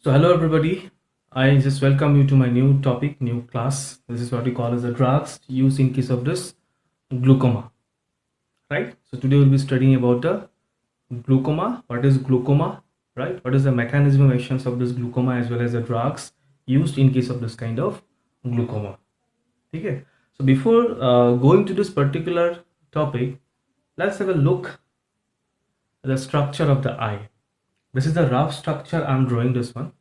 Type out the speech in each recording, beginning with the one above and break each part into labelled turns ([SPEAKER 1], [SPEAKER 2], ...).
[SPEAKER 1] So hello everybody, I just welcome you to my new topic, new class. This is what we call as the drugs used in case of this glaucoma, right? So today we'll be studying about the glaucoma. What is glaucoma, right? What is the mechanism of actions of this glaucoma as well as the drugs used in case of this kind of glaucoma. Okay. So before going to this particular topic, let's have a look at the structure of the eye. This is the rough structure I'm drawing this one.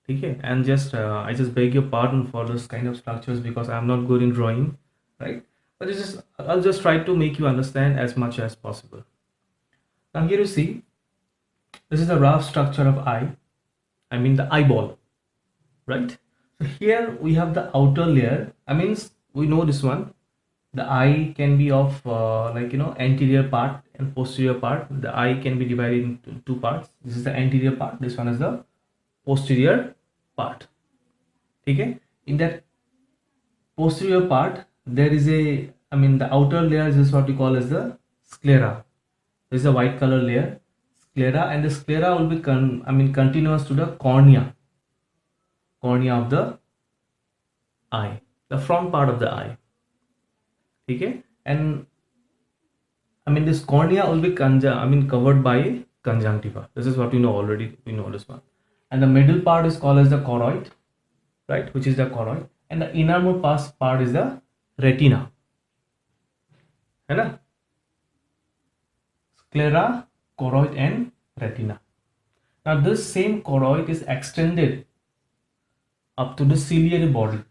[SPEAKER 1] Okay, and just I just beg your pardon for this kind of structures because I'm not good in drawing, right? But it's just I'll just try to make you understand as much as possible. Now here you see this is the rough structure of eye. I mean the eyeball, right? So here we have the outer layer. I mean we know this one. The eye can be of anterior part and posterior part. The eye can be divided into two parts. This is the anterior part. This one is the posterior part. Okay, in that posterior part there is a the outer layer is what we call as the sclera. This is a white color layer, sclera, and the sclera will be continuous to the cornea of the eye, the front part of the eye. Okay, and this cornea will be covered by conjunctiva. This is what we know already. We know this one, and the middle part is called as the choroid, right, which is the choroid, and the innermost part is the retina, है ना? Sclera, choroid, and retina. Now this same choroid is extended up to the ciliary body.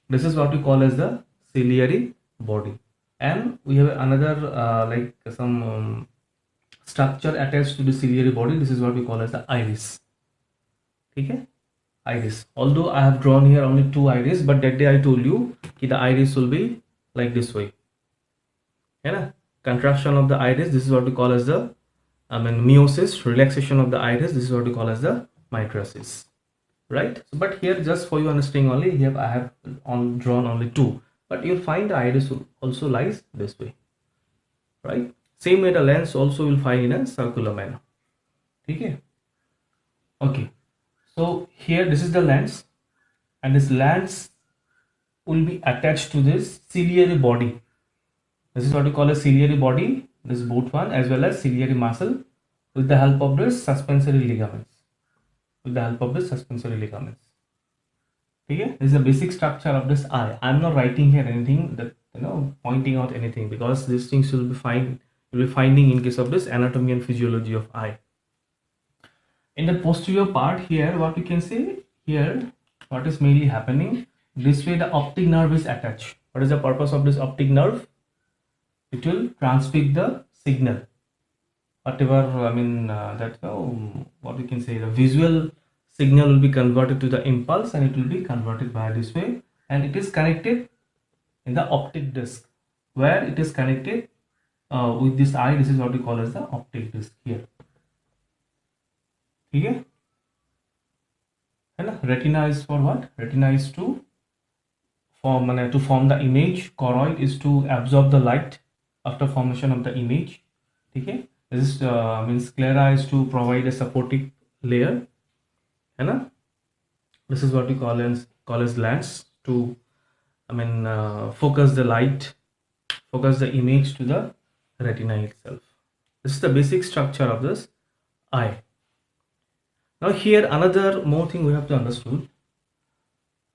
[SPEAKER 1] This is what we call as the ciliary body, and we have another some structure attached to the ciliary body. This is what we call as the iris. Okay, iris. Although I have drawn here only two iris, but that day I told you that the iris will be like this way. Yeah, contraction of the iris. This is what we call as the meiosis. Relaxation of the iris. This is what we call as the mydriasis. Right. So, but here just for you understanding only, here I have drawn only two. But you'll find the iris also lies this way. Right. Same way the lens also will find in a circular manner. Okay. Okay. So here this is the lens, and this lens will be attached to this ciliary body. This is what we call a ciliary body, this both one, as well as ciliary muscle, with the help of this suspensory ligaments. Okay, this is the basic structure of this eye. I'm not writing here anything that pointing out anything, because these things you'll be finding in case of this anatomy and physiology of eye. In the posterior part here, what we can say here, what is mainly happening, this way the optic nerve is attached. What is the purpose of this optic nerve? It will transmit the signal, whatever what we can say, the visual signal will be converted to the impulse, and it will be converted by this way, and it is connected in the optic disc, where it is connected with this eye. This is what we call as the optic disc here. Okay, and retina is for what? Retina is to form the image. Choroid is to absorb the light after formation of the image. Okay, this is sclera is to provide a supporting layer, and this is what we call as lens to focus the light, focus the image to the retina itself. This is the basic structure of this eye. Now here another more thing we have to understood.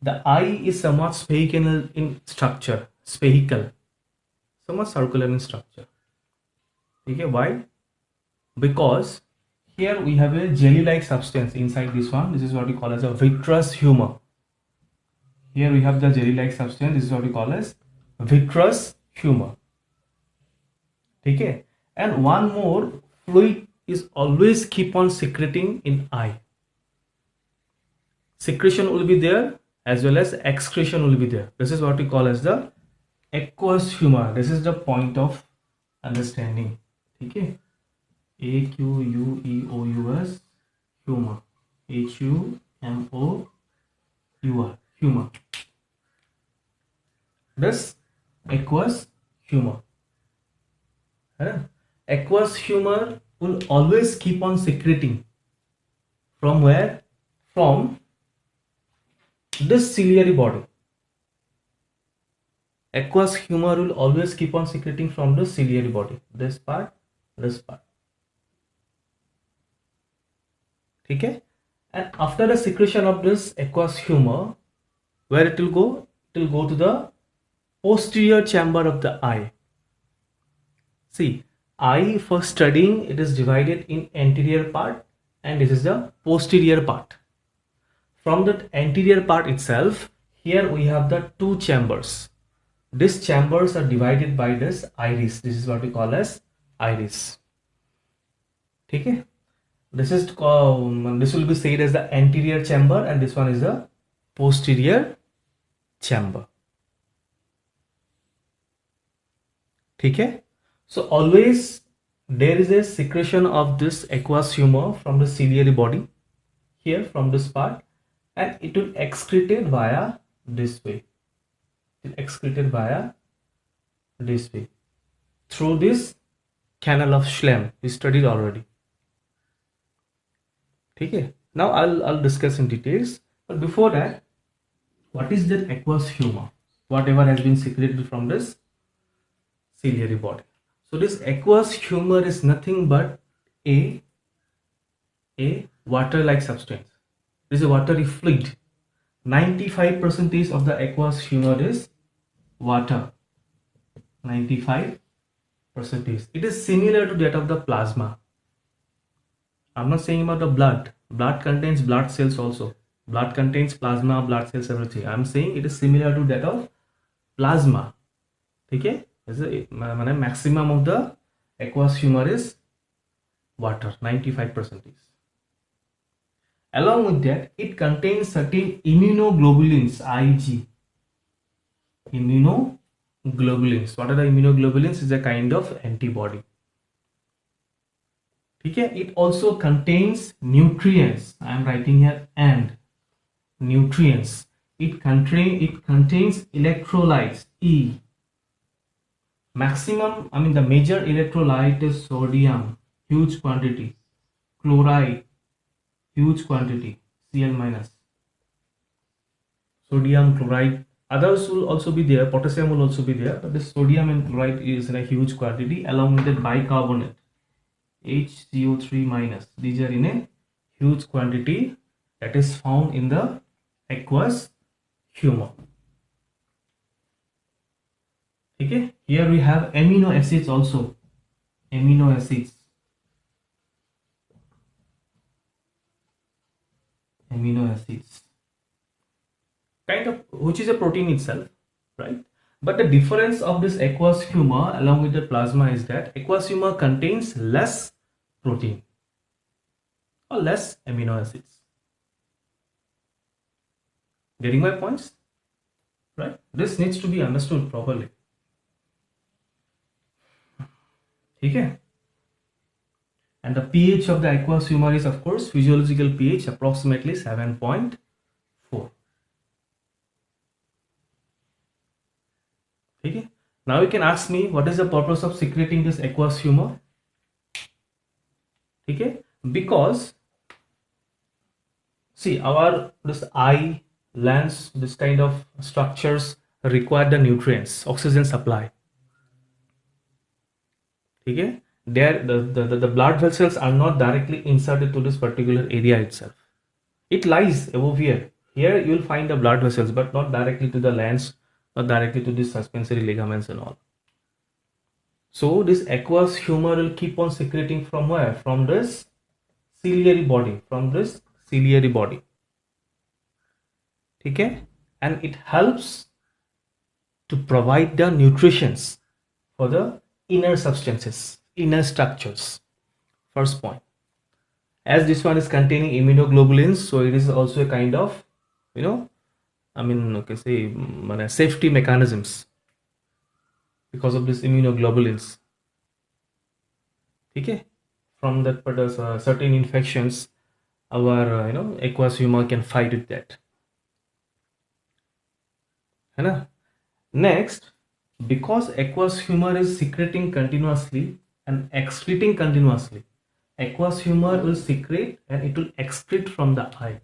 [SPEAKER 1] The eye is somewhat spherical in structure, somewhat circular in structure. Okay, why? Because here we have a jelly-like substance inside this one. This is what we call as a vitreous humor. Here we have the jelly-like substance. This is what we call as vitreous humor. Okay, and one more, fluid is always keep on secreting in eye. Secretion will be there as well as excretion will be there. This is what we call as the aqueous humor. This is the point of understanding. Okay, AQUEOUS, humor, HUMOUR, humor. This aqueous humor. Aqueous humor will always keep on secreting. From where? from this ciliary body. Aqueous humor will always keep on secreting from the ciliary body. This part, this part. Okay? And after the secretion of this aqueous humor, where it will go? It will go to the posterior chamber of the eye. See, eye for studying, it is divided in anterior part and this is the posterior part. From that anterior part itself, here we have the two chambers. These chambers are divided by this iris. This is what we call as iris. Okay? This will be said as the anterior chamber and this one is the posterior chamber. Okay? So always there is a secretion of this aqueous humor from the ciliary body here from this part, and it will excreted via this way. It excreted via this way through this canal of Schlemm. We studied already. Okay. Now I'll discuss in details. But before that, what is the aqueous humor? Whatever has been secreted from this ciliary body. So this aqueous humor is nothing but a water-like substance. It is a watery fluid. 95% of the aqueous humor is water. 95%. It is similar to that of the plasma. I'm not saying about the blood. Blood contains blood cells also. Blood contains plasma, blood cells, everything. I'm saying it is similar to that of plasma. Okay? Maximum of the aqueous humor is water, 95%. Along with that, it contains certain immunoglobulins, Ig. Immunoglobulins. What are the immunoglobulins? Is a kind of antibody. Okay? It also contains nutrients. I am writing here and nutrients. It contains electrolytes, E. Maximum, the major electrolyte is sodium, huge quantity, chloride, huge quantity, Cl minus, sodium, chloride. Others will also be there, potassium will also be there, but this sodium and chloride is in a huge quantity, along with the bicarbonate, HCO3 minus. These are in a huge quantity that is found in the aqueous humor. Okay, here we have amino acids also. Amino acids. Amino acids. Kind of, which is a protein itself, right? But the difference of this aqueous humor along with the plasma is that aqueous humor contains less protein or less amino acids. Getting my points? Right? This needs to be understood properly. Okay? And the pH of the aqueous humor is, of course, physiological pH approximately 7.4. Okay? Now you can ask me, what is the purpose of secreting this aqueous humor? Okay? Because see, this eye, lens, this kind of structures require the nutrients, oxygen supply. Okay? There the blood vessels are not directly inserted to this particular area itself. It lies above here. Here you will find the blood vessels, but not directly to the lens, not directly to the suspensory ligaments and all. So this aqueous humor will keep on secreting from where? From this ciliary body. From this ciliary body. Okay? And it helps to provide the nutritions for the inner substances, inner structures. First point. As this one is containing immunoglobulins, so it is also a kind of, safety mechanisms because of this immunoglobulins. Okay? From that certain infections, our aqueous humor can fight with that. Next, because aqueous humor is secreting continuously and excreting continuously, aqueous humor will secrete and it will excrete from the eye.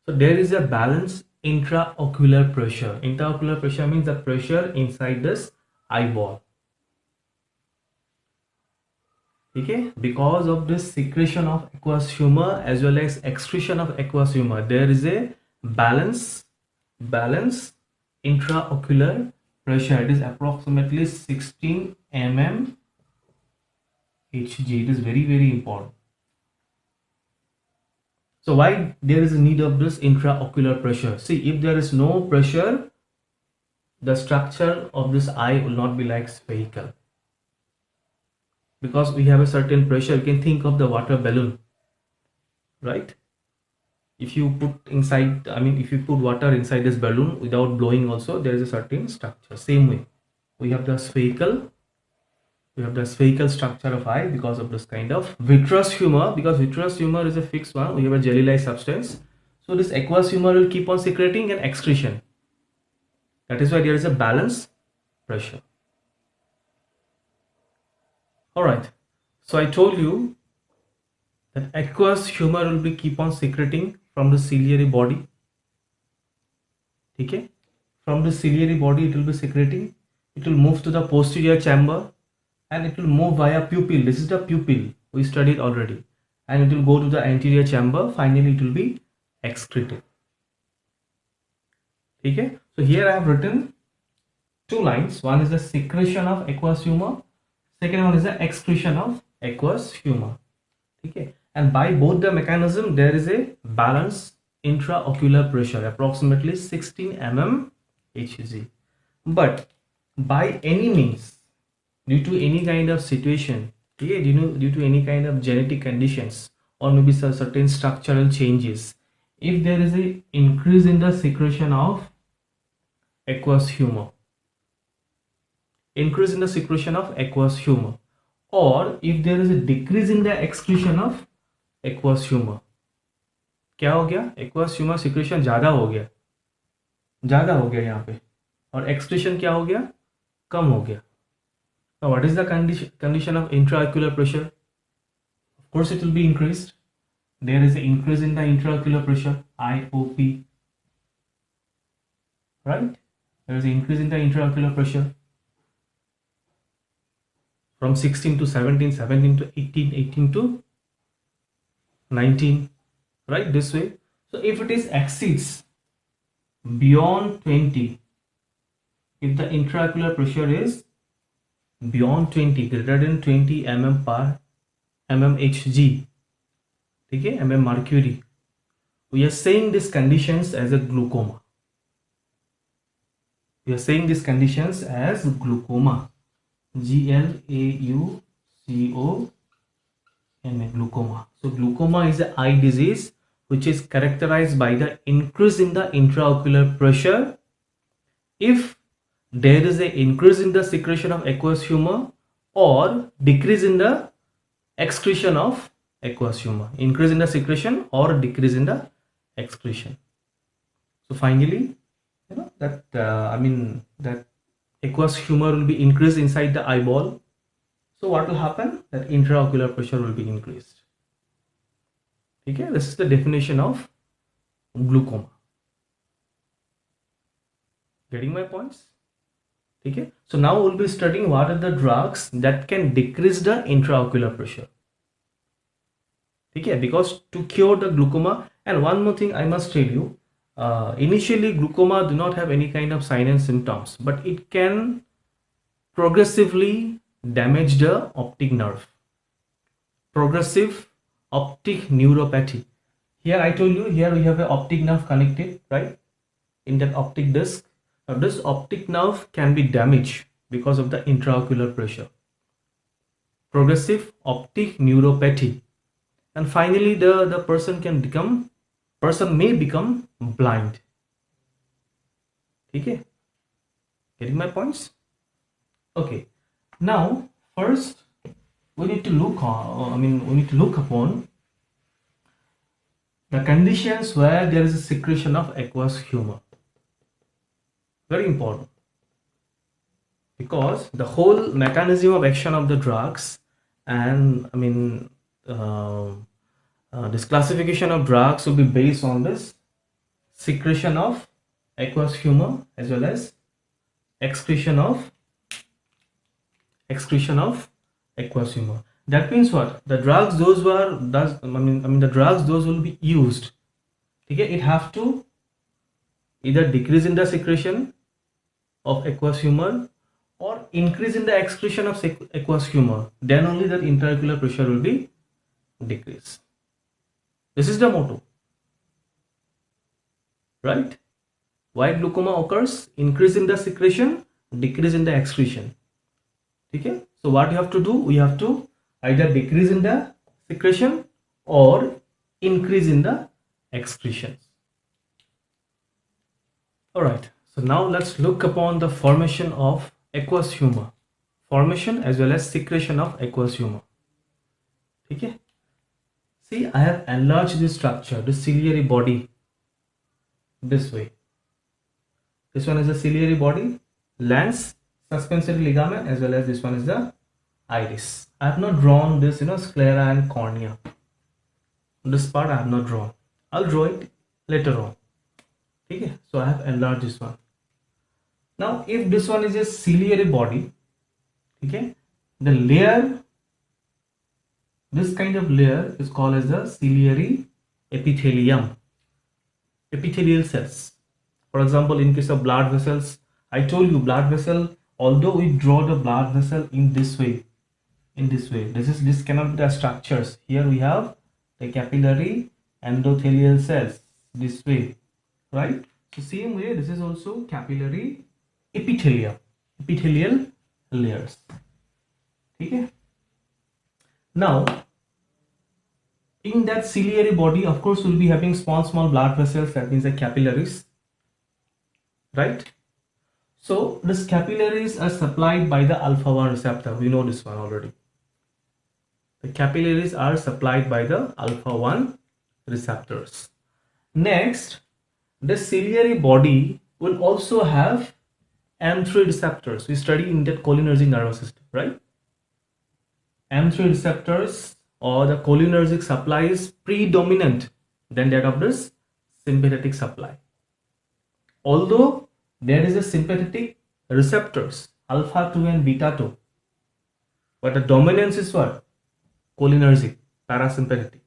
[SPEAKER 1] So there is a balanced intraocular pressure. Intraocular pressure means the pressure inside this eyeball. Okay, because of this secretion of aqueous humor as well as excretion of aqueous humor, there is a balance intraocular pressure. It is approximately 16 mm Hg. It is very important. So why there is a need of this intraocular pressure? See, if there is no pressure, the structure of this eye will not be like spherical. Because we have a certain pressure, you can think of the water balloon, right? If you put inside, if you put water inside this balloon without blowing also, there is a certain structure. Same way, we have the spherical structure of eye because of this kind of vitreous humor. Because vitreous humor is a fixed one, we have a jelly-like substance. So this aqueous humor will keep on secreting an excretion. That is why there is a balanced pressure. All right. So I told you that aqueous humor will be keep on secreting from the ciliary body. Okay. From the ciliary body, it will be secreting. It will move to the posterior chamber, and it will move via pupil. This is the pupil we studied already, and it will go to the anterior chamber. Finally, it will be excreted. Okay. So here I have written two lines. One is the secretion of aqueous humor. Second one is the excretion of aqueous humor. Okay. And by both the mechanism, there is a balanced intraocular pressure, approximately 16 mm Hg. But by any means, due to any kind of situation, okay, due to any kind of genetic conditions or maybe certain structural changes, if there is a increase in the secretion of aqueous humor, or if there is a decrease in the excretion of aqueous humor, क्या हो गया? aqueous humor secretion ज़्यादा हो गया यहाँ पे, और excretion क्या हो गया? कम हो गया. Now what is the condition of intraocular pressure? Of course it will be increased. There is an increase in the intraocular pressure, IOP, right? There is an increase in the intraocular pressure from 16 to 17, 17 to 18, 18 to 19, right? This way. So if it is exceeds beyond 20, if the intraocular pressure is beyond 20, greater than 20 mm per mmHg, okay, mm mercury, we are saying these conditions as a glaucoma. Glaucoma, glaucoma. So glaucoma is an eye disease which is characterized by the increase in the intraocular pressure if there is an increase in the secretion of aqueous humor or decrease in the excretion of aqueous humor. Increase in the secretion or decrease in the excretion. So finally, that that aqueous humor will be increased inside the eyeball. So what will happen? That intraocular pressure will be increased. Okay, this is the definition of glaucoma. Getting my points? Okay, so now we'll be studying what are the drugs that can decrease the intraocular pressure. Okay, because to cure the glaucoma, and one more thing I must tell you, initially glaucoma do not have any kind of sign and symptoms, but it can progressively damage the optic nerve. Progressive optic neuropathy. Here I told you, here we have an optic nerve connected, right? In that optic disc. Now this optic nerve can be damaged because of the intraocular pressure. Progressive optic neuropathy. And finally the person may become blind. Okay? Getting my points? Okay. Now first we need to look upon the conditions where there is a secretion of aqueous humor. Very important, because the whole mechanism of action of the drugs and this classification of drugs will be based on this secretion of aqueous humor as well as excretion of aqueous humor. That means what? The drugs those were does I mean the drugs those will be used. Okay, it have to either decrease in the secretion of aqueous humor or increase in the excretion of aqueous humor. Then only that intraocular pressure will be decreased. This is the motto, right? Why glaucoma occurs? Increase in the secretion, decrease in the excretion. Okay, so what you have to do? We have to either decrease in the secretion or increase in the excretions. All right, so now let's look upon the formation of aqueous humor, formation as well as secretion of aqueous humor. Okay, see, I have enlarged this structure, this ciliary body, this way. This one is the ciliary body, lens, suspensory ligament, as well as this one is the iris. I have not drawn this, sclera and cornea. This part I have not drawn. I'll draw it later on. Okay, so I have enlarged this one. Now, if this one is a ciliary body, okay, the layer, this kind of layer is called as the ciliary epithelium, epithelial cells. For example, in case of blood vessels, I told you blood vessel, although we draw the blood vessel in this way, this cannot be the structures. Here we have the capillary endothelial cells this way, right? So same way, this is also capillary epithelium, epithelial layers. Okay. Now, in that ciliary body, of course, we'll be having small blood vessels, that means the capillaries, right? So these capillaries are supplied by the alpha-1 receptor. We know this one already. The capillaries are supplied by the alpha-1 receptors. Next, the ciliary body will also have M3 receptors. We study in that cholinergic nervous system, right? M3 receptors or the cholinergic supply is predominant than that of this sympathetic supply. Although there is a sympathetic receptors alpha 2 and beta 2, but the dominance is what? Cholinergic, parasympathetic,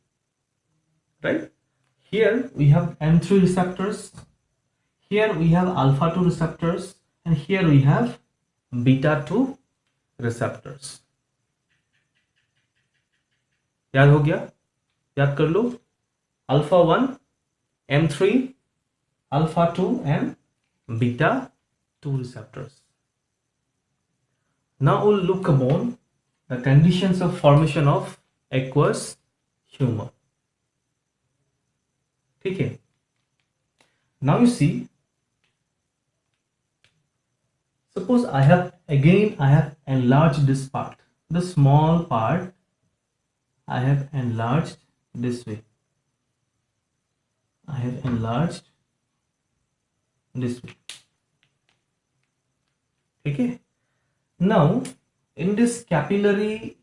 [SPEAKER 1] right? Here we have M3 receptors, here we have alpha 2 receptors, and here we have beta 2 receptors. याद हो गया? याद कर लो. Alpha 1, M3, alpha 2 and beta 2 receptors. Now we'll look upon the conditions of formation of aqueous humor. Okay. Now you see, suppose I have enlarged this part, the small part I have enlarged this way. I have enlarged this way. Okay. Now, in this ciliary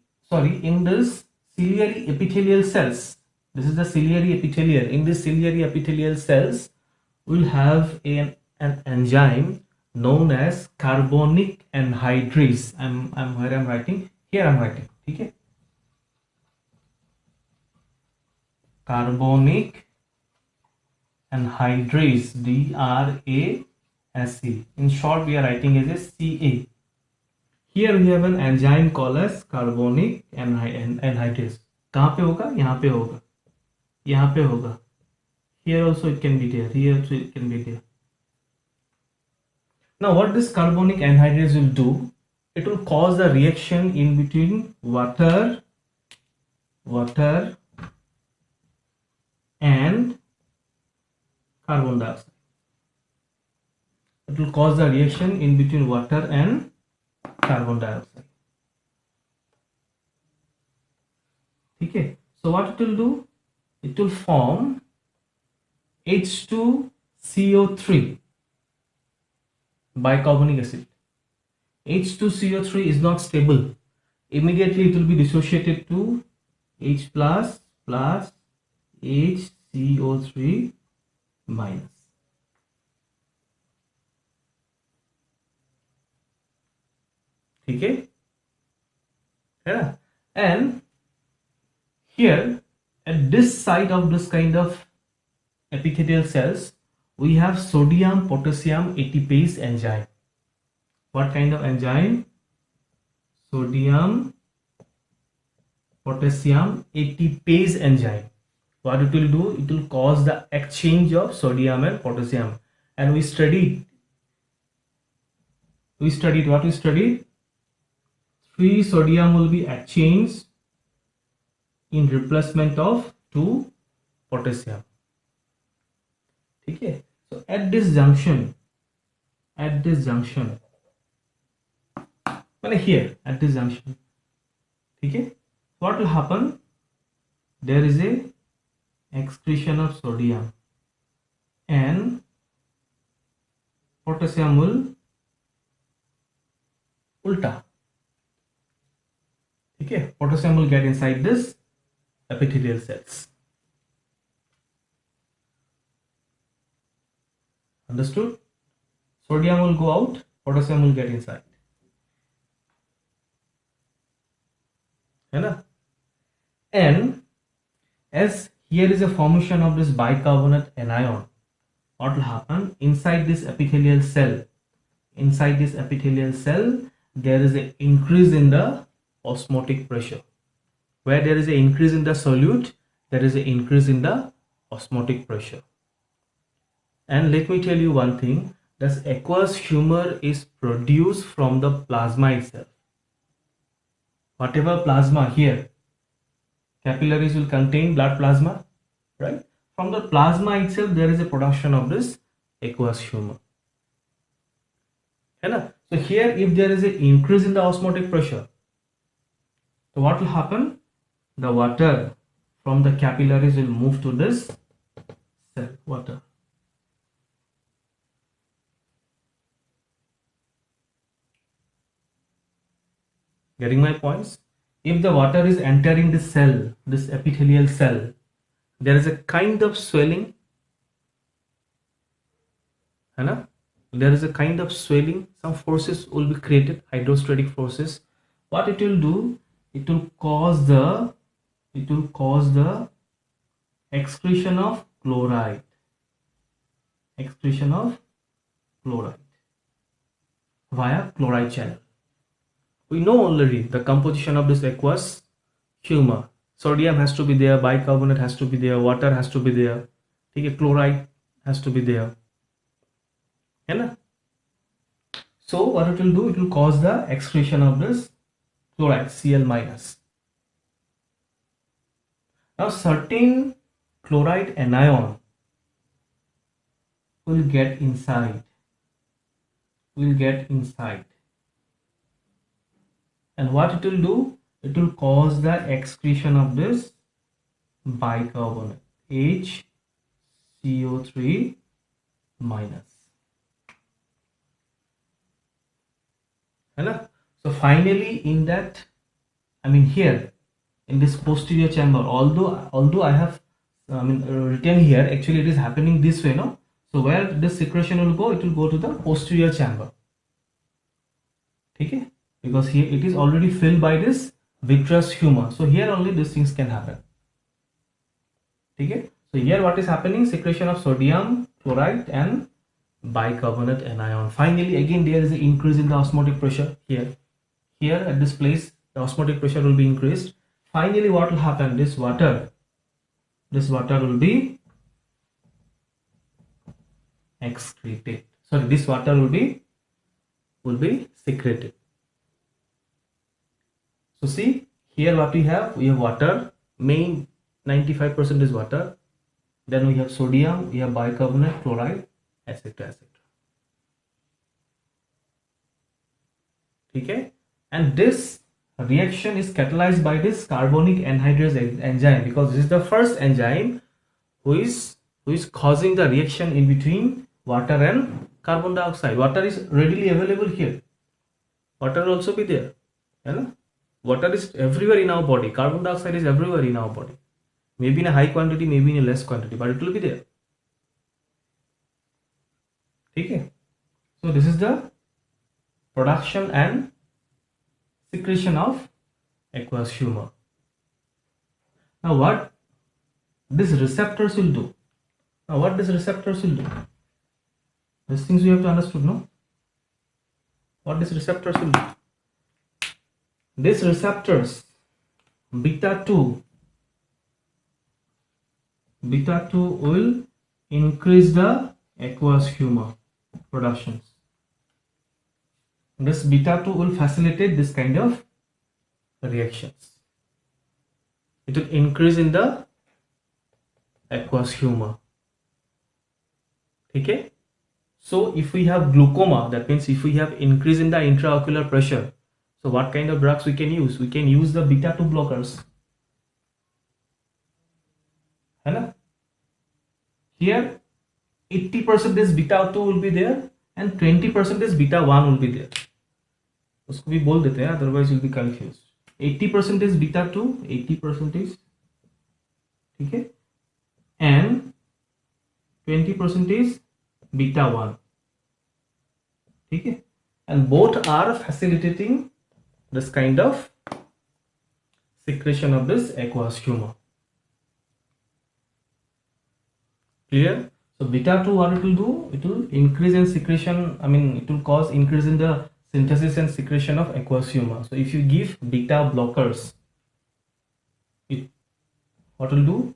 [SPEAKER 1] epithelial cells, this is the ciliary epithelial. In this ciliary epithelial cells, we'll have an enzyme known as carbonic anhydrase. Where I'm writing? Here I'm writing. Okay. Carbonic anhydrase, DRASE. In short, we are writing as a CA. Here we have an enzyme called as carbonic anhydrase. कहाँ पे होगा? यहाँ पे होगा. यहाँ पे होगा. Here also it can be there. Here also it can be there. Now, what this carbonic anhydrase will do? It will cause a reaction in between water and carbon dioxide. It will cause a reaction in between water and carbon dioxide. Okay. So what it will do? It will form H2CO3 bicarbonic acid. H2CO3 is not stable. Immediately it will be dissociated to H plus HCO3 minus. ठीक है ना? And here at this site of this kind of epithelial cells, we have sodium potassium ATPase enzyme. What kind of enzyme? Sodium potassium ATPase enzyme. What it will do? It will cause the exchange of sodium and potassium. And we studied what we studied? 3 sodium will be exchanged in replacement of 2 potassium. Okay. So at this junction, here at this junction, okay, what will happen? There is a excretion of sodium and potassium will ulta. Okay, potassium will get inside this epithelial cells. Understood? Sodium will go out, potassium will get inside. And as here is a formation of this bicarbonate anion, what will happen inside this epithelial cell? Inside this epithelial cell, there is an increase in the osmotic pressure. Where there is an increase in the solute, there is an increase in the osmotic pressure. And let me tell you one thing, this aqueous humor is produced from the plasma itself. Whatever plasma here, capillaries will contain blood plasma, right? From the plasma itself, there is a production of this aqueous humor. So here, if there is an increase in the osmotic pressure, so what will happen? The water from the capillaries will move to this cell, water. Getting my points? If the water is entering this cell, this epithelial cell, there is a kind of swelling. There is a kind of swelling. Some forces will be created, hydrostatic forces. What it will do? It will cause the excretion of chloride. Excretion of chloride via chloride channel. We know already the composition of this aqueous humor. Sodium has to be there, bicarbonate has to be there, water has to be there, okay, chloride has to be there. So what it will do? It will cause the excretion of this chloride, Cl minus. Now certain chloride anion will get inside. And what it will do? It will cause the excretion of this bicarbonate, HCO3 minus. So finally, in that, here in this posterior chamber, although I have written here, actually it is happening this way, no? So where this secretion will go, it will go to the posterior chamber. Okay, because here it is already filled by this vitreous humor. So here only these things can happen. Okay, so here what is happening? Secretion of sodium, chloride and bicarbonate anion. Finally, again there is an increase in the osmotic pressure here. Here at this place, the osmotic pressure will be increased. Finally, what will happen? This water will be excreted. Sorry, this water will be secreted. So see here what we have water, main 95% is water, then we have sodium, we have bicarbonate, chloride, etc, etc. Okay, and this reaction is catalyzed by this carbonic anhydrase enzyme, because this is the first enzyme who is causing the reaction in between water and carbon dioxide. Water is readily available here. Water will also be there. Water is everywhere in our body. Carbon dioxide is everywhere in our body. Maybe in a high quantity, maybe in a less quantity, but it will be there. Okay. So this is the production and secretion of aqueous humor. Now what these receptors will do? Now what these receptors will do? These things you have to understand, no? What these receptors will do? These receptors, beta 2 will increase the aqueous humor productions. This beta 2 will facilitate this kind of reactions. It will increase in the aqueous humor. Okay? So if we have glaucoma, that means if we have increase in the intraocular pressure, so what kind of drugs we can use? We can use the beta 2 blockers. Here 80% is beta 2 will be there and 20% is beta 1 will be there. उसको भी बोल देते हैं, otherwise you'll be confused. 80% is beta 2, 80% is, ठीक है, and 20% is beta 1, ठीक है, and both are facilitating this kind of secretion of this aqueous humor. Clear? So beta 2, what it will do? It will increase in secretion. It will cause increase in the synthesis and secretion of aqueous humor. So if you give beta blockers, what will do?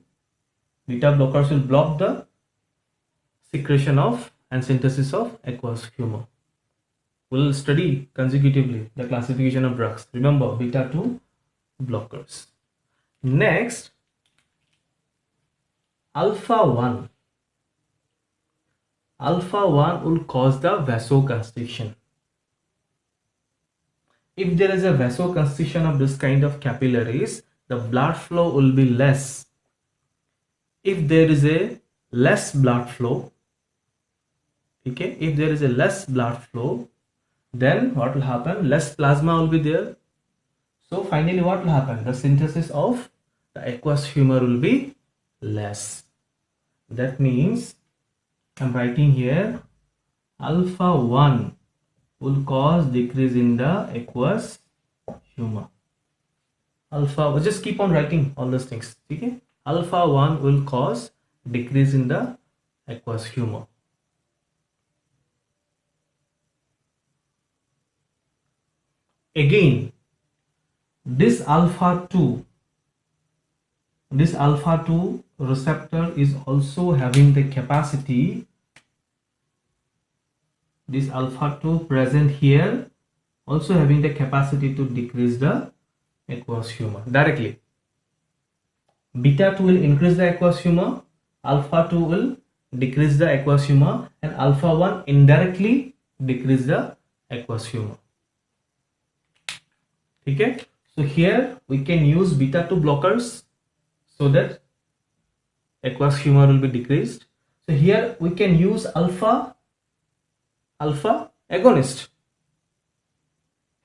[SPEAKER 1] Beta blockers will block the secretion of and synthesis of aqueous humor. We'll study consecutively the classification of drugs. Remember, beta 2 blockers. Next, alpha 1. Alpha 1 will cause the vasoconstriction. If there is a vasoconstriction of this kind of capillaries, the blood flow will be less. If there is a less blood flow, okay, if there is a less blood flow, then what will happen? Less plasma will be there. So finally what will happen? The synthesis of the aqueous humor will be less. That means I'm writing here alpha 1 will cause decrease in the aqueous humor. Alpha, just keep on writing all those things. Okay? Alpha 1 will cause decrease in the aqueous humor. Again, this alpha 2 receptor is also having the capacity, this alpha 2 present here also having the capacity to decrease the aqueous humor directly. Beta 2 will increase the aqueous humor, alpha 2 will decrease the aqueous humor, and alpha 1 indirectly decrease the aqueous humor. Okay, so here we can use beta 2 blockers so that aqueous humor will be decreased. So here we can use alpha agonist.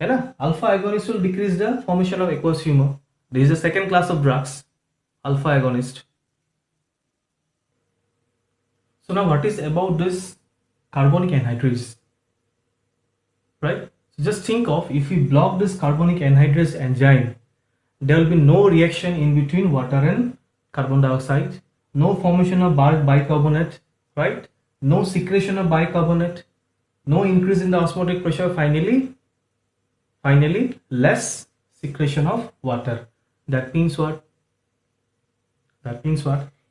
[SPEAKER 1] Alpha agonist will decrease the formation of aqueous humor. This is the second class of drugs, alpha agonist. So now what is about this carbonic anhydrase, right? So just think of, if we block this carbonic anhydrase enzyme, there will be no reaction in between water and carbon dioxide, no formation of bicarbonate, right? No secretion of bicarbonate, no increase in the osmotic pressure, finally less secretion of water. That means what?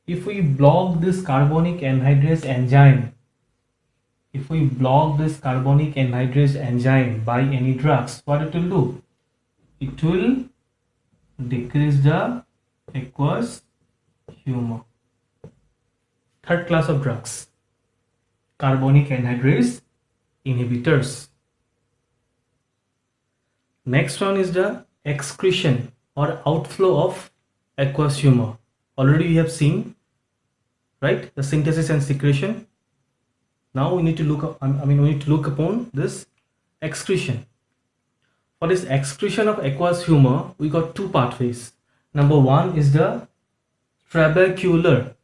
[SPEAKER 1] If we block this carbonic anhydrase enzyme, by any drugs, what it will do? It will decrease the aqueous humor. Third class of drugs, carbonic anhydrase inhibitors. Next one is the excretion or outflow of aqueous humor. Already we have seen, right, the synthesis and secretion. Now we need to look upon this excretion. For this excretion of aqueous humor, we got two pathways. Number one is the trabecular,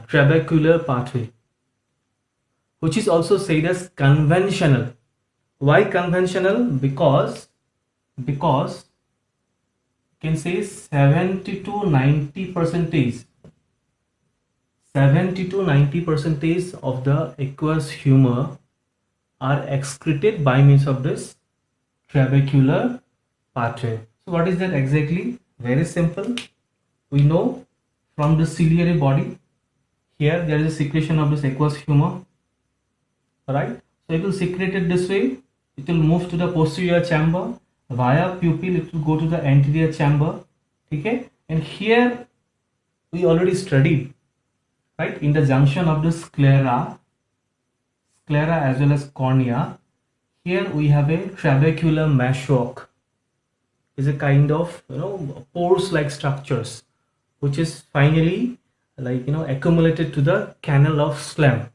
[SPEAKER 1] trabecular pathway. which is also said as conventional. Why conventional? Because you can say 70 to 90 percentage 70 to 90 percentage of the aqueous humor are excreted by means of this trabecular pathway. So what is that exactly? Very simple. We know from the ciliary body, here there is a secretion of this aqueous humor, right? So it will secrete it this way. It will move to the posterior chamber. Via pupil, it will go to the anterior chamber. Okay, and here we already studied, right? In the junction of the sclera as well as cornea, here we have a trabecular meshwork. Is a kind of pores like structures which is finally accumulated to the canal of Schlemm.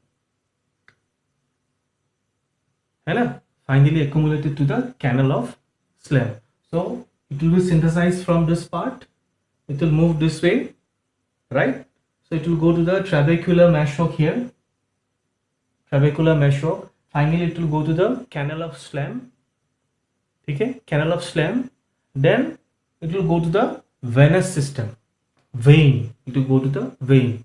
[SPEAKER 1] Finally accumulated to the canal of Schlemm. So it will be synthesized from this part. It will move this way, right? So it will go to the trabecular meshwork here. Trabecular meshwork. Finally it will go to the canal of Schlemm. Okay, canal of Schlemm. Then it will go to the venous system. Vein. It will go to the vein.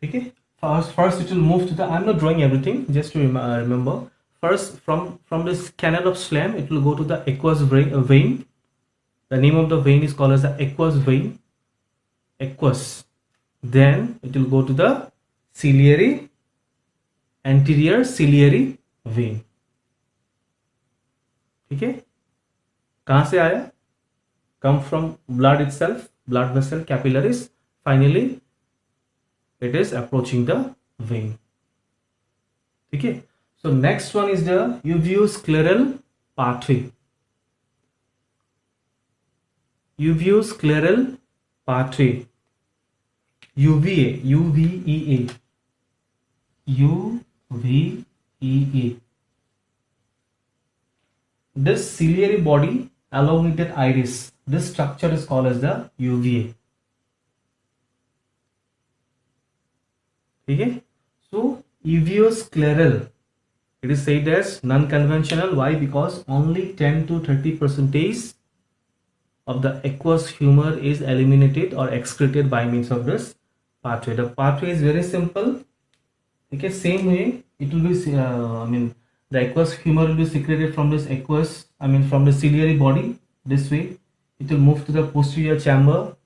[SPEAKER 1] Okay. First it will move to the, I'm not drawing everything, just to remember. First from this canal of Schlemm, it will go to the aqueous vein. The name of the vein is called as the aqueous vein. Aqueous. Then it will go to the ciliary, anterior ciliary vein. Okay. कहाँ से आया? Come from blood itself, blood vessel, capillaries. Finally it is approaching the vein. Okay. So next one is the uveoscleral pathway. Uveoscleral pathway. UVA. UVEA. UVEA. This ciliary body along with that iris, this structure is called as the UVA. Okay. So uveoscleral, it is said as non-conventional. Why? Because only 10 to 30% of the aqueous humor is eliminated or excreted by means of this pathway. The pathway is very simple. Okay, same way it will be the aqueous humor will be secreted from this from the ciliary body this way. It will move to the posterior chamber.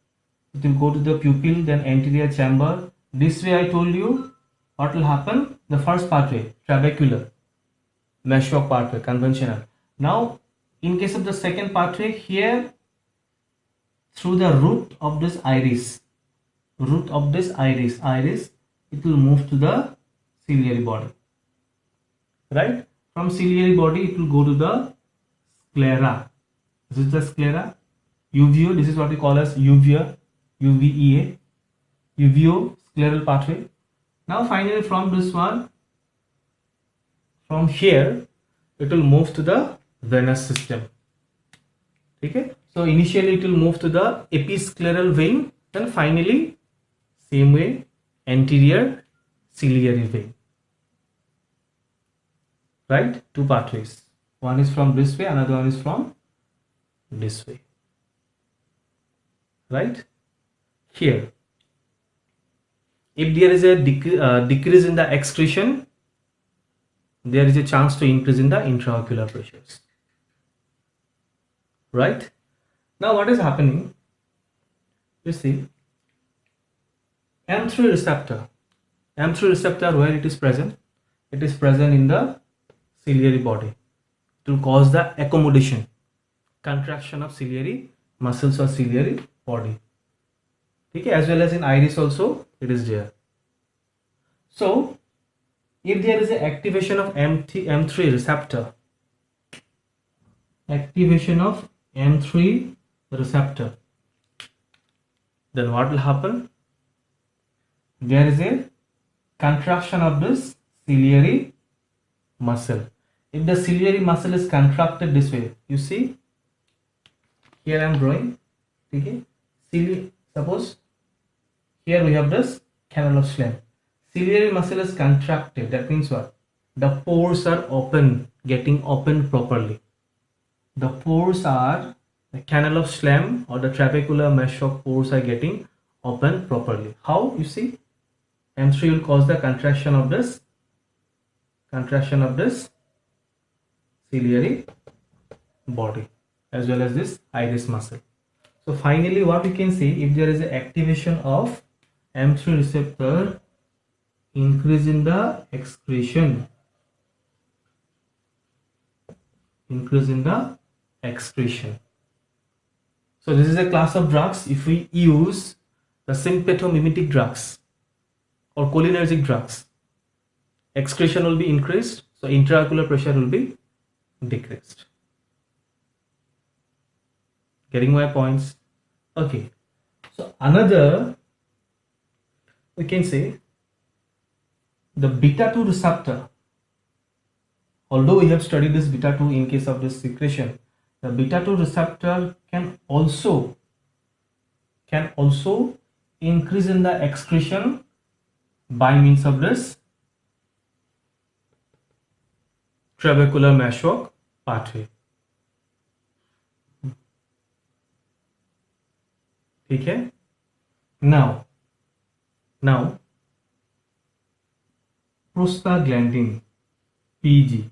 [SPEAKER 1] It will go to the pupil, then anterior chamber. This way I told you what will happen. The first pathway, trabecular meshwork pathway, conventional. Now in case of the second pathway, here through the root of this iris, it will move to the ciliary body, right? From ciliary body it will go to the sclera. This is the sclera. Uveo, this is what we call as UVEA, uveoscleral pathway. Now finally from this one, from here it will move to the venous system. Okay, so initially it will move to the episcleral vein, then finally same way anterior ciliary vein. Right? Two pathways. One is from this way, another one is from this way. Right? Here, if there is a decrease in the excretion, there is a chance to increase in the intraocular pressures. Right? Now what is happening? You see, M3 receptor. M3 receptor, where it is present? It is present in the ciliary body. It will cause the accommodation, contraction of ciliary muscles or ciliary body. Okay, as well as in iris also it is there. So if there is an activation of M3 receptor, then what will happen? There is a contraction of this ciliary muscle. If the ciliary muscle is contracted this way, you see here I am drawing. Okay, suppose here we have this canal of Schlemm. Ciliary muscle is contracted. That means what? The pores are open, getting opened properly. The pores are the canal of Schlemm or the trabecular mesh of pores are getting open properly. How? You see, M3 will cause the contraction of this ciliary body as well as this iris muscle. So finally what we can say, if there is an activation of M3 receptor, increase in the excretion, So this is a class of drugs. If we use the sympathomimetic drugs or cholinergic drugs, excretion will be increased, so intraocular pressure will be decreased. Getting my points? Okay. So another, we can say, the beta-2 receptor. Although we have studied this beta-2 in case of this secretion, the beta-2 receptor can also increase in the excretion by means of this trabecular meshwork pathway. ठीक है? Now prostaglandin PG.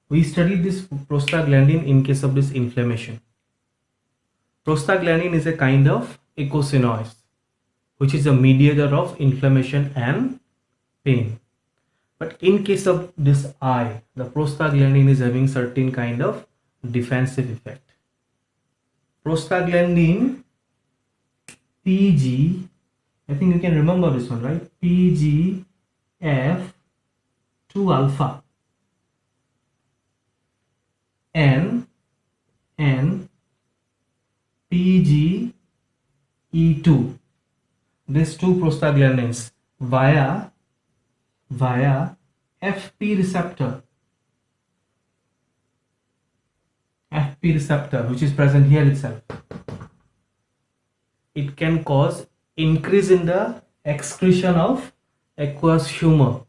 [SPEAKER 1] We studied this prostaglandin in case of this inflammation. Prostaglandin is a kind of eicosanoid, which is a mediator of inflammation and pain. But in case of this eye, the prostaglandin is having certain kind of defensive effect. Prostaglandin PG, I think you can remember this one, right? PGF2 alpha and PGE2. These two prostaglandins via FP receptor, which is present here itself. It can cause increase in the excretion of aqueous humor.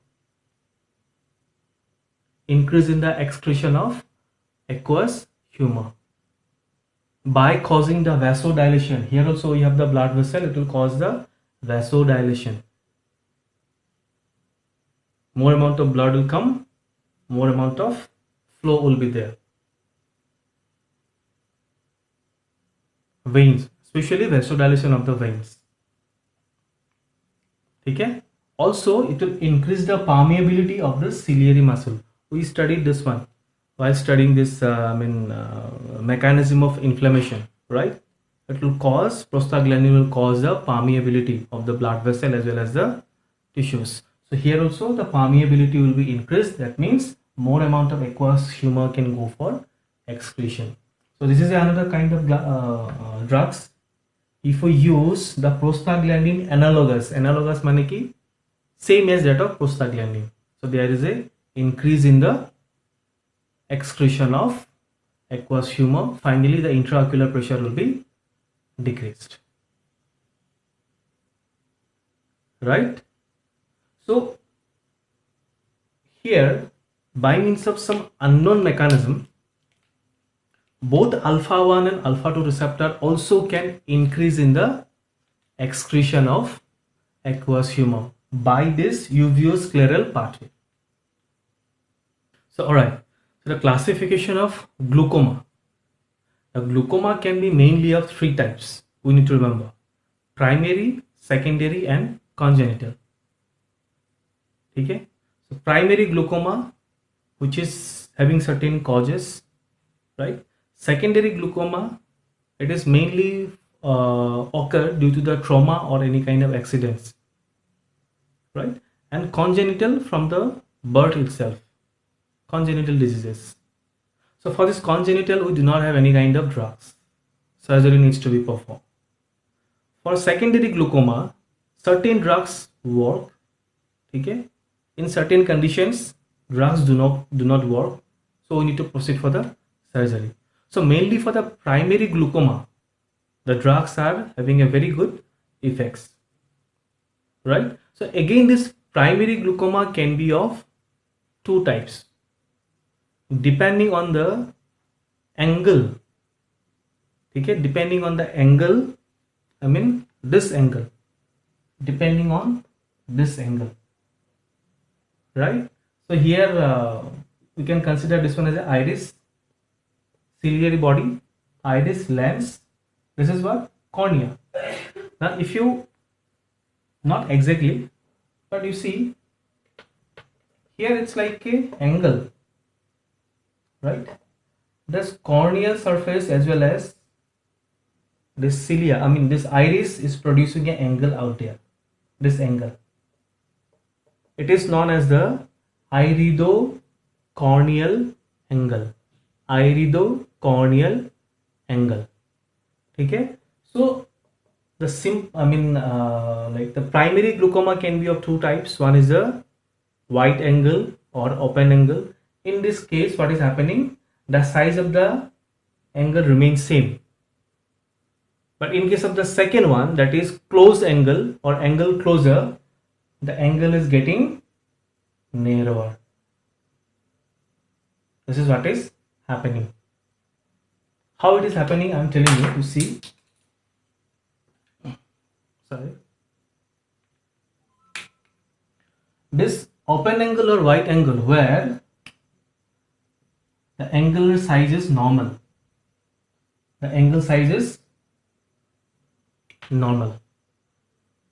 [SPEAKER 1] By causing the vasodilation. Here also you have the blood vessel, it will cause the vasodilation. More amount of blood will come, more amount of flow will be there. Veins, especially vasodilation of the veins. Okay? Also, it will increase the permeability of the ciliary muscle. We studied this one while studying this mechanism of inflammation, right? It will cause, prostaglandin will cause the permeability of the blood vessel as well as the tissues. So here also the permeability will be increased. That means more amount of aqueous humor can go for excretion. So this is another kind of drugs. If we use the prostaglandin analogous means ki same as that of prostaglandin. So there is a increase in the excretion of aqueous humor. Finally, the intraocular pressure will be decreased. Right? So here, by means of some unknown mechanism, both alpha 1 and alpha 2 receptor also can increase in the excretion of aqueous humor by this uveoscleral pathway. So alright, so the classification of glaucoma. The glaucoma can be mainly of three types. We need to remember: primary, secondary and congenital. Okay? So primary glaucoma, which is having certain causes, right? Secondary glaucoma, it is mainly occur due to the trauma or any kind of accidents, right? And congenital from the birth itself, congenital diseases. So for this congenital, we do not have any kind of drugs. Surgery needs to be performed. For secondary glaucoma, certain drugs work. Okay? In certain conditions, drugs do not work. So we need to proceed for the surgery. So mainly for the primary glaucoma, the drugs are having a very good effects. right? So again, this primary glaucoma can be of two types depending on the angle. Okay, depending on the angle, I mean this angle, depending on this angle, right? So here we can consider this one as an iris, ciliary body, iris, lens. This is what? Cornea. Now if you, not exactly, but you see here it's like a angle, right? This corneal surface as well as this cilia, I mean this iris is producing an angle out there, this angle. It is known as the iridocorneal angle. Iridocorneal angle. Okay? So the like the primary glaucoma can be of two types. One is a wide angle or open angle. In this case, what is happening? The size of the angle remains same. But in case of the second one, that is close angle or angle closer, the angle is getting narrower. This is what is happening. How it is happening, I am telling you to see. Sorry. This open angle or wide angle where the angular size is normal. The angle size is normal.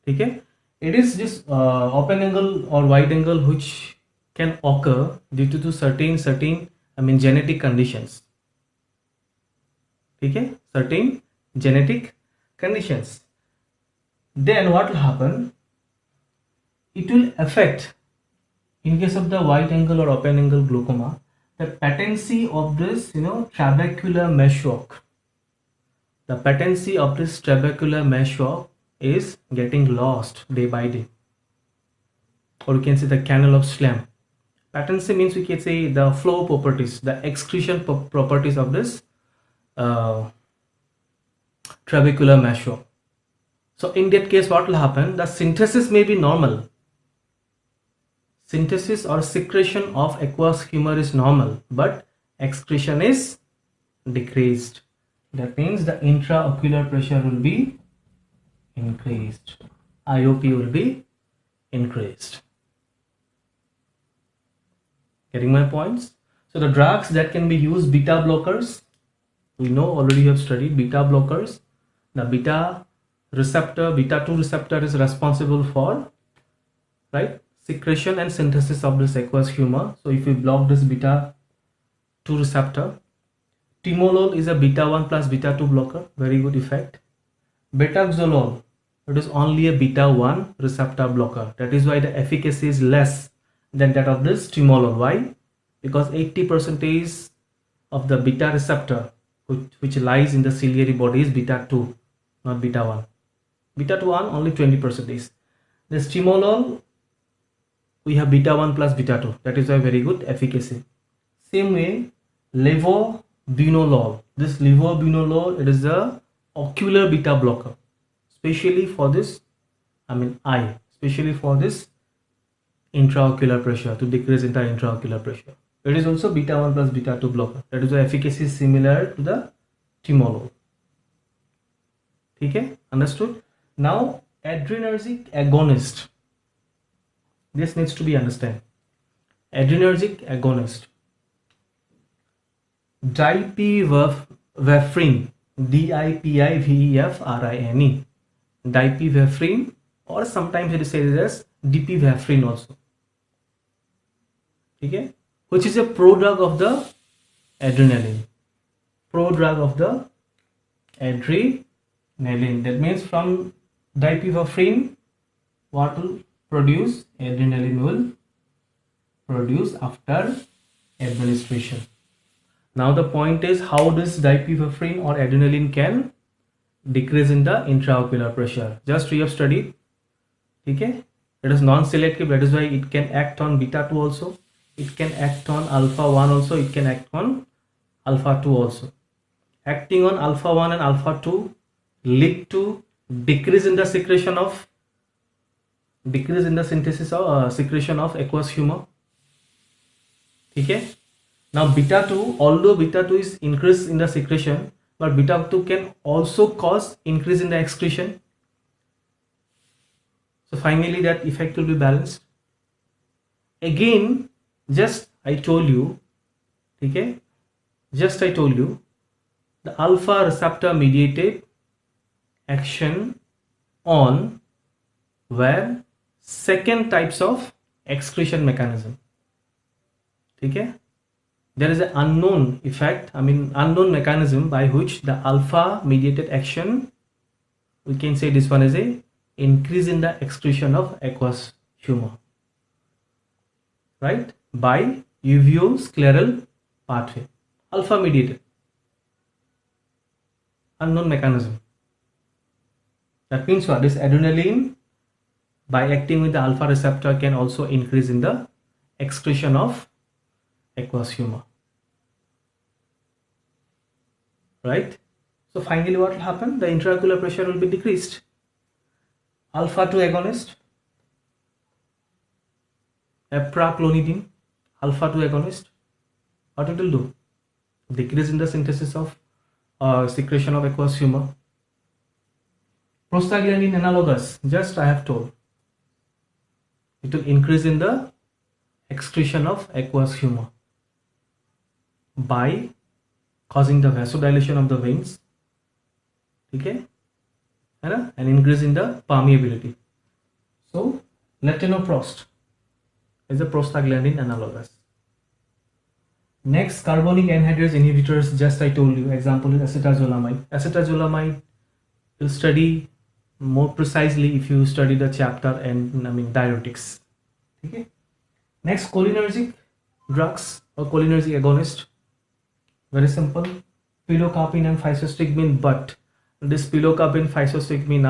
[SPEAKER 1] Okay? It is this open angle or wide angle which can occur due to certain genetic conditions. Okay? Certain genetic conditions. Then what will happen? It will affect, in case of the wide angle or open angle glaucoma, the patency of this trabecular meshwork. The patency of this trabecular meshwork is getting lost day by day, or you can say the canal of Schlemm. Patency means we can say the flow properties, the excretion properties of this trabecular meshwork. So in that case, what will happen? The synthesis may be normal. Synthesis or secretion of aqueous humor is normal, but excretion is decreased. That means the intraocular pressure will be increased. IOP will be increased. Getting my points? So the drugs that can be used, beta blockers. We know already you have studied beta blockers. The beta receptor, beta 2 receptor is responsible for, right, secretion and synthesis of this aqueous humor. So if we block this beta 2 receptor, timolol is a beta 1 plus beta 2 blocker, very good effect. Betaxolol, it is only a beta 1 receptor blocker. That is why the efficacy is less than that of this timolol. Why? Because 80% of the beta receptor which lies in the ciliary body is beta 2, not beta 1. Beta 2 1 only 20%. This timolol, we have beta 1 plus beta 2. That is why very good efficacy. Same way, levobinolol. This levobinolol, it is a ocular beta blocker, especially for this, eye, especially for this intraocular pressure, to decrease intraocular pressure. It is also beta 1 plus beta 2 blocker. That is why efficacy is similar to the timolol. Okay, understood? Now adrenergic agonist. This needs to be understood. Adrenergic agonist. Dipivefrin, Dipivefrin, dipivefrin, or sometimes it is said as dipivefrin also. Okay, which is a prodrug of the adrenaline. Prodrug of the adrenaline. That means from dipivefrin, what will produce? Adrenaline will produce after administration. Now the point is how this dipivefrin or adrenaline can decrease in the intraocular pressure. Just we have studied. Okay, it is non-selective. That is why it can act on beta 2 also. It can act on alpha 1 also. It can act on alpha 2 also. Acting on alpha 1 and alpha 2 lead to decrease in the secretion of decrease in the synthesis of secretion of aqueous humor. Okay. Now beta 2, although beta 2 is increase in the secretion, but beta 2 can also cause increase in the excretion. So finally that effect will be balanced. Again, just I told you, okay, just I told you, the alpha receptor mediated action on where second types of excretion mechanism. Okay, there is an unknown effect, unknown mechanism by which the alpha mediated action, we can say this one is a increase in the excretion of aqueous humor, right, by uveoscleral pathway, alpha mediated, unknown mechanism. That means what? This adrenaline, by acting with the alpha receptor, can also increase in the excretion of aqueous humor, right? So finally what will happen? The intraocular pressure will be decreased. Alpha 2 agonist, apraclonidine, alpha 2 agonist, what it will do? Decrease in the synthesis of secretion of aqueous humor. Prostaglandin analogous, just I have told, it will increase in the excretion of aqueous humor by causing the vasodilation of the veins, okay, and increase in the permeability. So latanoprost is a prostaglandin analogous. Next, carbonic anhydrase inhibitors, just I told you, example is acetazolamide. Acetazolamide will study more precisely if you study the chapter and diuretics. Okay. Next, cholinergic drugs or cholinergic agonist. Very simple, pilocarpine and physostigmine, but this pilocarpine physostigmine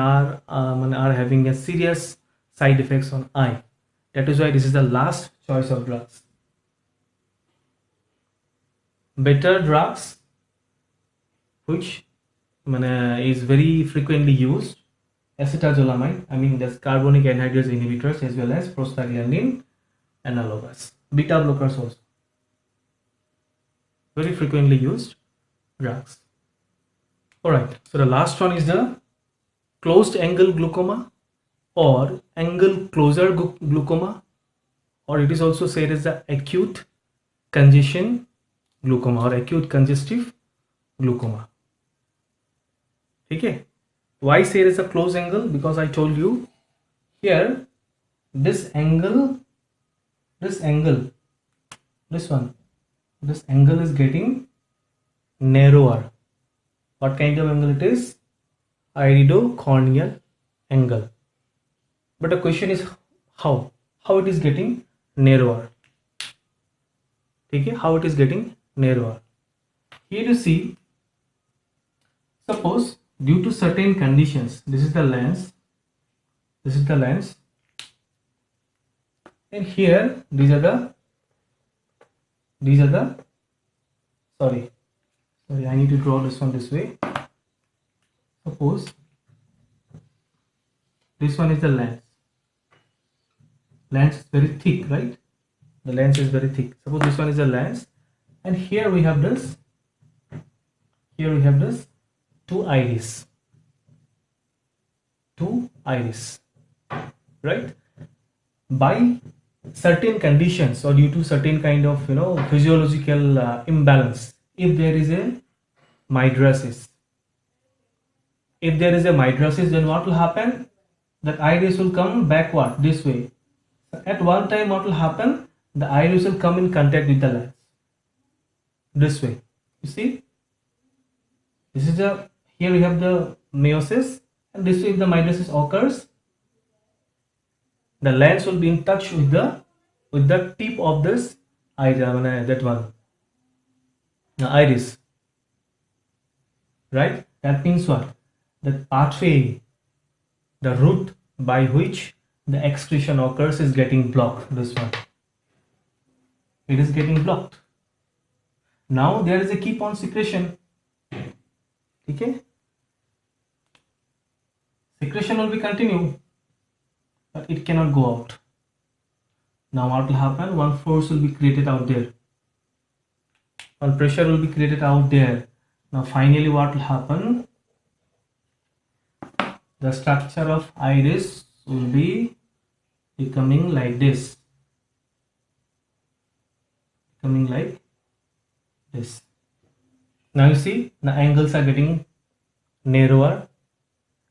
[SPEAKER 1] are having a serious side effects on eye. That is why this is the last choice of drugs. Better drugs which is very frequently used, acetazolamide, that's carbonic anhydrase inhibitors, as well as prostaglandin analogous, beta blockers also, very frequently used drugs. All right, so the last one is the closed angle glaucoma or angle closure glaucoma, or it is also said as the acute congestion glaucoma or acute congestive glaucoma. Okay, why say it is a closed angle? Because I told you here, this angle is getting narrower. What kind of angle it is? Iridocorneal angle. But the question is how it is getting narrower. Okay, how it is getting narrower. Here you see, suppose due to certain conditions, this is the lens, and here these are the sorry, I need to draw this one this way. Suppose this one is the lens is very thick, right? The lens is very thick. Suppose this one is a lens, and here we have this two iris, right? By certain conditions or due to certain kind of physiological imbalance, if there is a mydriasis, then what will happen? That iris will come backward this way. At one time what will happen? The iris will come in contact with the lens this way. You see, this is here we have the meiosis, and this way if the mydriasis occurs, the lens will be in touch with the tip of this iris, right? That means what? The pathway, the route by which the excretion occurs is getting blocked. This one, it is getting blocked. Now there is a keep on secretion. Okay, secretion will be continued, but it cannot go out. Now what will happen? One force will be created out there. One pressure will be created out there. Now finally what will happen? The structure of iris will be becoming like this. Becoming like this. Now you see the angles are getting narrower.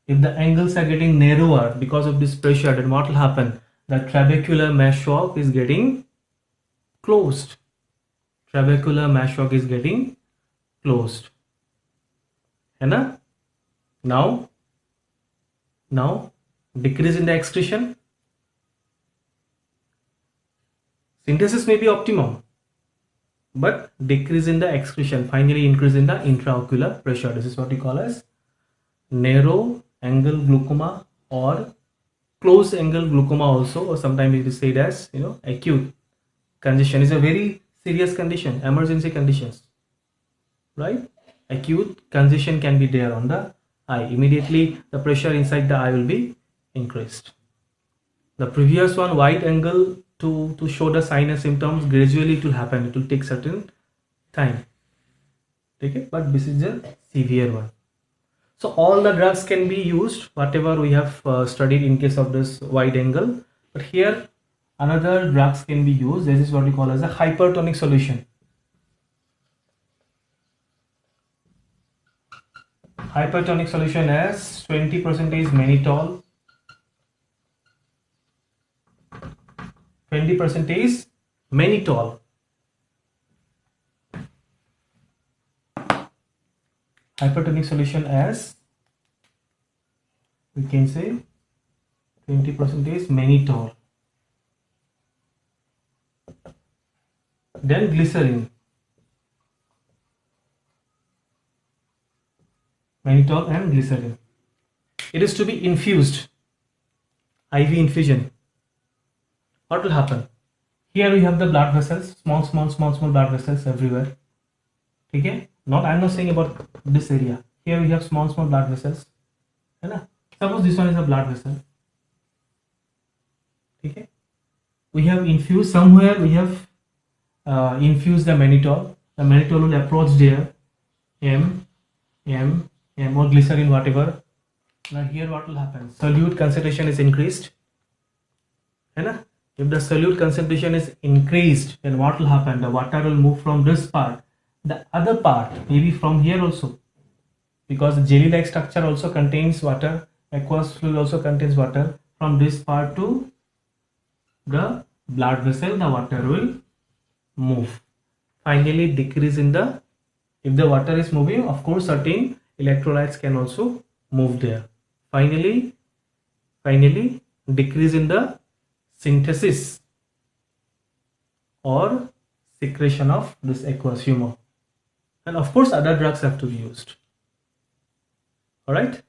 [SPEAKER 1] If the angles are getting narrower because of this pressure, then what will happen? The trabecular meshwork is getting closed. Trabecular meshwork is getting closed. है ना? Now decrease in the excretion. Synthesis may be optimum, but decrease in the excretion, finally increase in the intraocular pressure. This is what we call as narrow angle glaucoma or close angle glaucoma also, or sometimes it is said as acute congestion. Is a very serious condition, emergency conditions, right? Acute congestion can be there on the eye. Immediately the pressure inside the eye will be increased. The previous one, wide angle, to show the sign and symptoms, gradually it will happen. It will take certain time. Okay, but this is a severe one. So all the drugs can be used, whatever we have studied in case of this wide angle. But here another drugs can be used. This is what we call as a hypertonic solution. Hypertonic solution as 20% mannitol, 20% mannitol. Hypertonic solution as, we can say, 20% mannitol. Then glycerin. Mannitol and glycerin. It is to be infused. IV infusion. What will happen? Here we have the blood vessels, small blood vessels everywhere. Okay? I'm not saying about this area. Here we have small blood vessels. Suppose this one is a blood vessel. Okay? We have infused somewhere. We have infused the mannitol. The mannitol will approach there. M or glycerin, whatever. Now here what will happen? Solute concentration is increased. If the solute concentration is increased, then what will happen? The water will move from this part, the other part, maybe from here also, because the jelly-like structure also contains water, aqueous fluid also contains water. From this part to the blood vessel, the water will move. Finally, decrease in the, if the water is moving, of course certain electrolytes can also move there. Finally decrease in the synthesis or secretion of this aqueous humor, and of course other drugs have to be used. All right.